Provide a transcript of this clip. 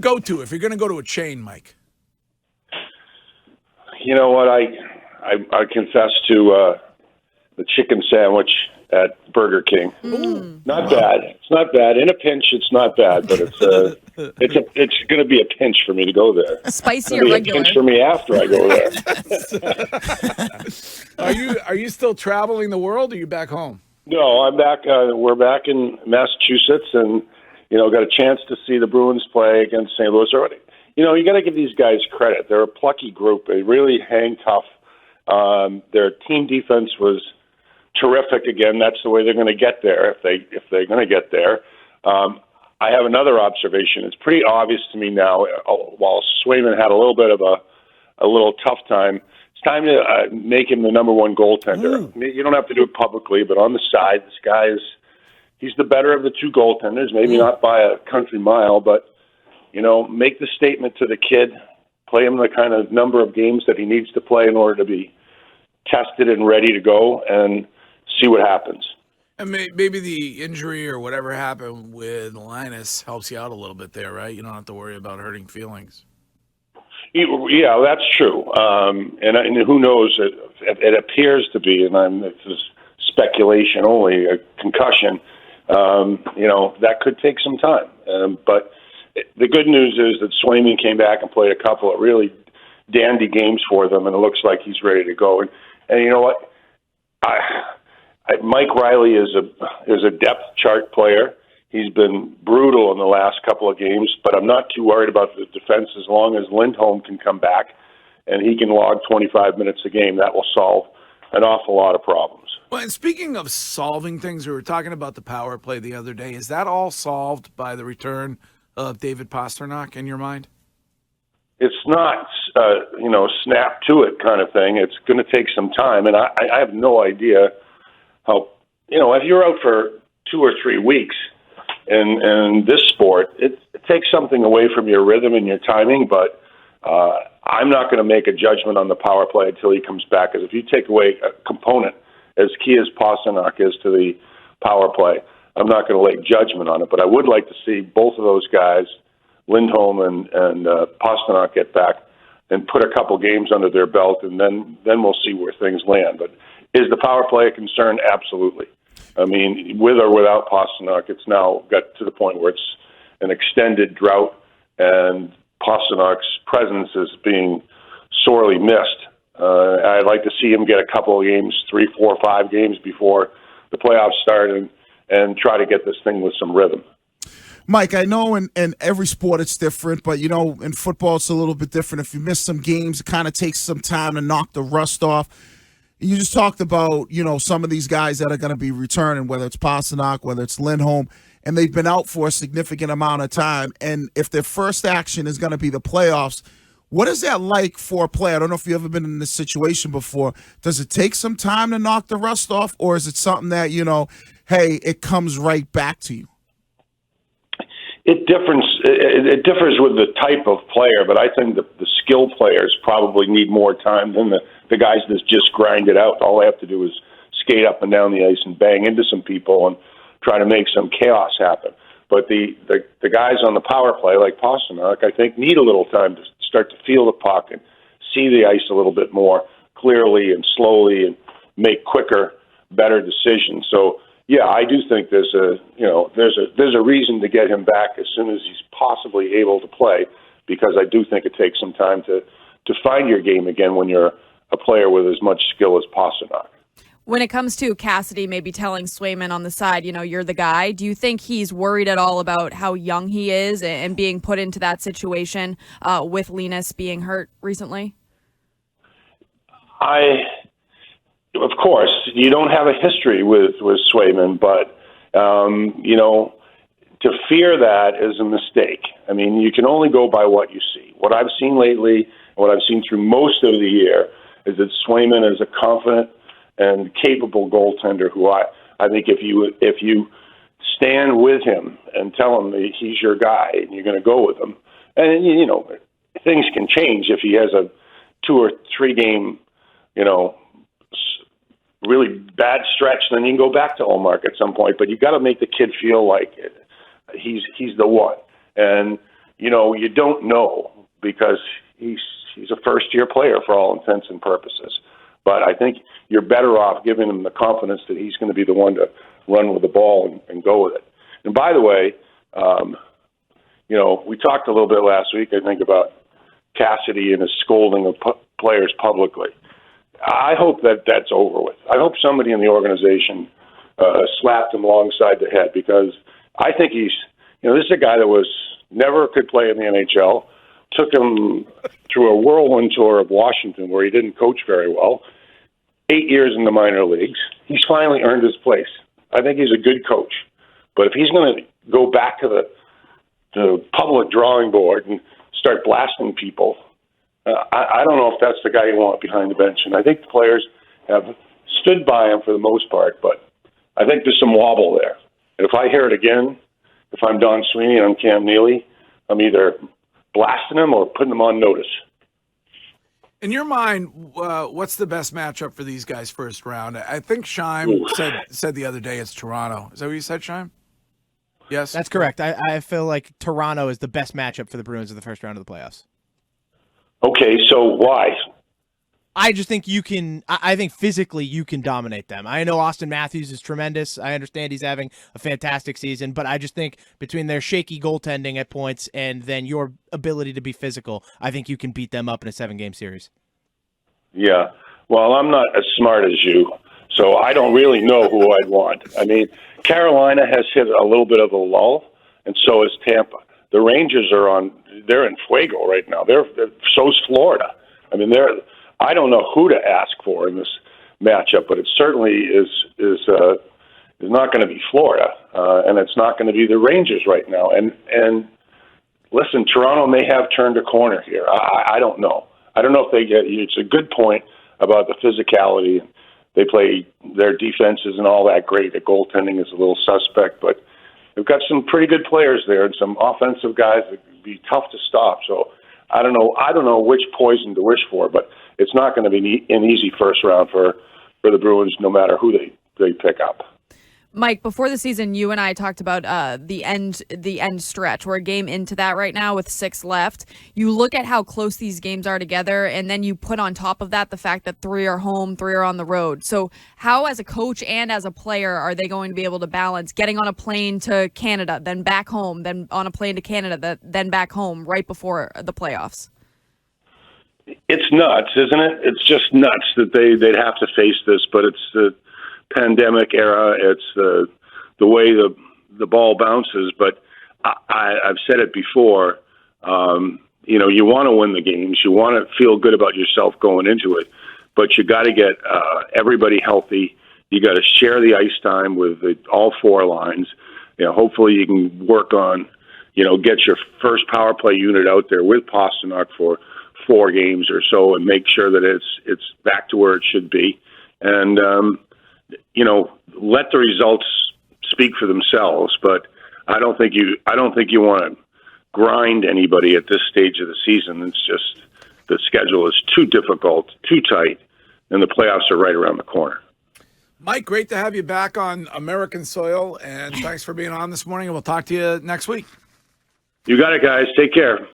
go-to if you're going to go to a chain, Mike? You know what? I confess to the chicken sandwich at Burger King. Not bad. It's not bad. In a pinch, it's not bad, but it's going to be a pinch for me to go there. Spicy or regular? It's a pinch for me after I go there. Are you still traveling the world, or are you back home? No, I'm back. We're back in Massachusetts, and got a chance to see the Bruins play against St. Louis already. You got to give these guys credit. They're a plucky group. They really hang tough. Their team defense was terrific. Again, that's the way they're going to get there if they're going to get there. I have another observation. It's pretty obvious to me now. While Swayman had a little bit of a little tough time, it's time to make him the number one goaltender. You don't have to do it publicly, but on the side, this guy he's the better of the two goaltenders. Maybe not by a country mile, but make the statement to the kid. Play him the kind of number of games that he needs to play in order to be tested and ready to go, and see what happens. And maybe the injury or whatever happened with Linus helps you out a little bit there, right? You don't have to worry about hurting feelings. Yeah, that's true. And who knows? It appears to be, and this is speculation only, a concussion. That could take some time. But the good news is that Swayman came back and played a couple of really dandy games for them, and it looks like he's ready to go. And you know what? Mike Riley is a depth chart player. He's been brutal in the last couple of games, but I'm not too worried about the defense as long as Lindholm can come back and he can log 25 minutes a game. That will solve an awful lot of problems. Well, and speaking of solving things, we were talking about the power play the other day. Is that all solved by the return of David Pastrnak in your mind? It's not, snap to it kind of thing. It's going to take some time, and I have no idea how, if you're out for 2 or 3 weeks in this sport, it takes something away from your rhythm and your timing, but I'm not going to make a judgment on the power play until he comes back, because if you take away a component as key as Pastrnak is to the power play, I'm not going to lay judgment on it, but I would like to see both of those guys, Lindholm and Pastrnak, get back and put a couple games under their belt, and then we'll see where things land. But is the power play a concern? Absolutely. I mean, with or without Pastrnak, it's now got to the point where it's an extended drought, and Pasternak's presence is being sorely missed. I'd like to see him get a couple of games, 3, 4, 5 games before the playoffs start, and try to get this thing with some rhythm. Mike, I know in every sport it's different, but, in football it's a little bit different. If you miss some games, it kind of takes some time to knock the rust off. You just talked about, some of these guys that are going to be returning, whether it's Pastrnak, whether it's Lindholm, and they've been out for a significant amount of time. And if their first action is going to be the playoffs, what is that like for a player? I don't know if you've ever been in this situation before. Does it take some time to knock the rust off, or is it something that, hey, it comes right back to you? It differs with the type of player, but I think the skill players probably need more time than the guys that just grind it out. All they have to do is skate up and down the ice and bang into some people and try to make some chaos happen. But the guys on the power play, like Pastrnak, I think need a little time to start to feel the puck and see the ice a little bit more clearly and slowly and make quicker, better decisions. So, yeah, I do think there's a reason to get him back as soon as he's possibly able to play, because I do think it takes some time to find your game again when you're a player with as much skill as Pastrnak. When it comes to Cassidy maybe telling Swayman on the side, you're the guy, do you think he's worried at all about how young he is and being put into that situation with Linus being hurt recently? Of course, you don't have a history with Swayman, but, to fear that is a mistake. I mean, you can only go by what you see. What I've seen lately, what I've seen through most of the year, is that Swayman is a confident and capable goaltender who I think if you stand with him and tell him that he's your guy and you're going to go with him, and, things can change if he has a 2 or 3 game, really bad stretch, then you can go back to Allmark at some point. But you got to make the kid feel like he's the one. And you don't know because he's a first-year player for all intents and purposes. But I think you're better off giving him the confidence that he's going to be the one to run with the ball and go with it. And by the way, we talked a little bit last week, I think, about Cassidy and his scolding of players publicly. I hope that that's over with. I hope somebody in the organization slapped him alongside the head, because I think this is a guy that was never could play in the NHL, took him through a whirlwind tour of Washington where he didn't coach very well, 8 years in the minor leagues. He's finally earned his place. I think he's a good coach. But if he's going to go back to the public drawing board and start blasting people, I don't know if that's the guy you want behind the bench. And I think the players have stood by him for the most part, but I think there's some wobble there. And if I hear it again, if I'm Don Sweeney and I'm Cam Neely, I'm either blasting him or putting him on notice. In your mind, what's the best matchup for these guys first round? I think Scheim said the other day it's Toronto. Is that what you said, Scheim? Yes? That's correct. I feel like Toronto is the best matchup for the Bruins in the first round of the playoffs. Okay, so why? I just think you can. I think physically you can dominate them. I know Austin Matthews is tremendous. I understand he's having a fantastic season, but I just think between their shaky goaltending at points and then your ability to be physical, I think you can beat them up in a 7-game series. Yeah. Well, I'm not as smart as you, so I don't really know who I'd want. I mean, Carolina has hit a little bit of a lull, and so is Tampa. The Rangers they're in fuego right now. So's Florida. I mean, I don't know who to ask for in this matchup, but it certainly is not going to be Florida, and it's not going to be the Rangers right now. And listen, Toronto may have turned a corner here. I don't know. I don't know if they get. It's a good point about the physicality. They play their defenses and all that great. The goaltending is a little suspect, but they've got some pretty good players there and some offensive guys that would be tough to stop. So I don't know. I don't know which poison to wish for, but it's not going to be an easy first round for the Bruins, no matter who they pick up. Mike, before the season, you and I talked about the end stretch. We're a game into that right now with 6 left. You look at how close these games are together, and then you put on top of that the fact that 3 are home, 3 are on the road. So how, as a coach and as a player, are they going to be able to balance getting on a plane to Canada, then back home, then on a plane to Canada, then back home right before the playoffs? It's nuts, isn't it? It's just nuts that they'd have to face this, but it's the pandemic era. It's the way the ball bounces. But I've said it before. You want to win the games. You want to feel good about yourself going into it. But you got to get everybody healthy. You got to share the ice time with all 4 lines. Hopefully you can work on, get your first power play unit out there with Pasternak for 4 games or so, and make sure that it's back to where it should be. And let the results speak for themselves. But I don't think you want to grind anybody at this stage of the season. It's just the schedule is too difficult, too tight, and the playoffs are right around the corner. Mike, great to have you back on American soil, and thanks for being on this morning. And we'll talk to you next week. You got it, guys. Take care.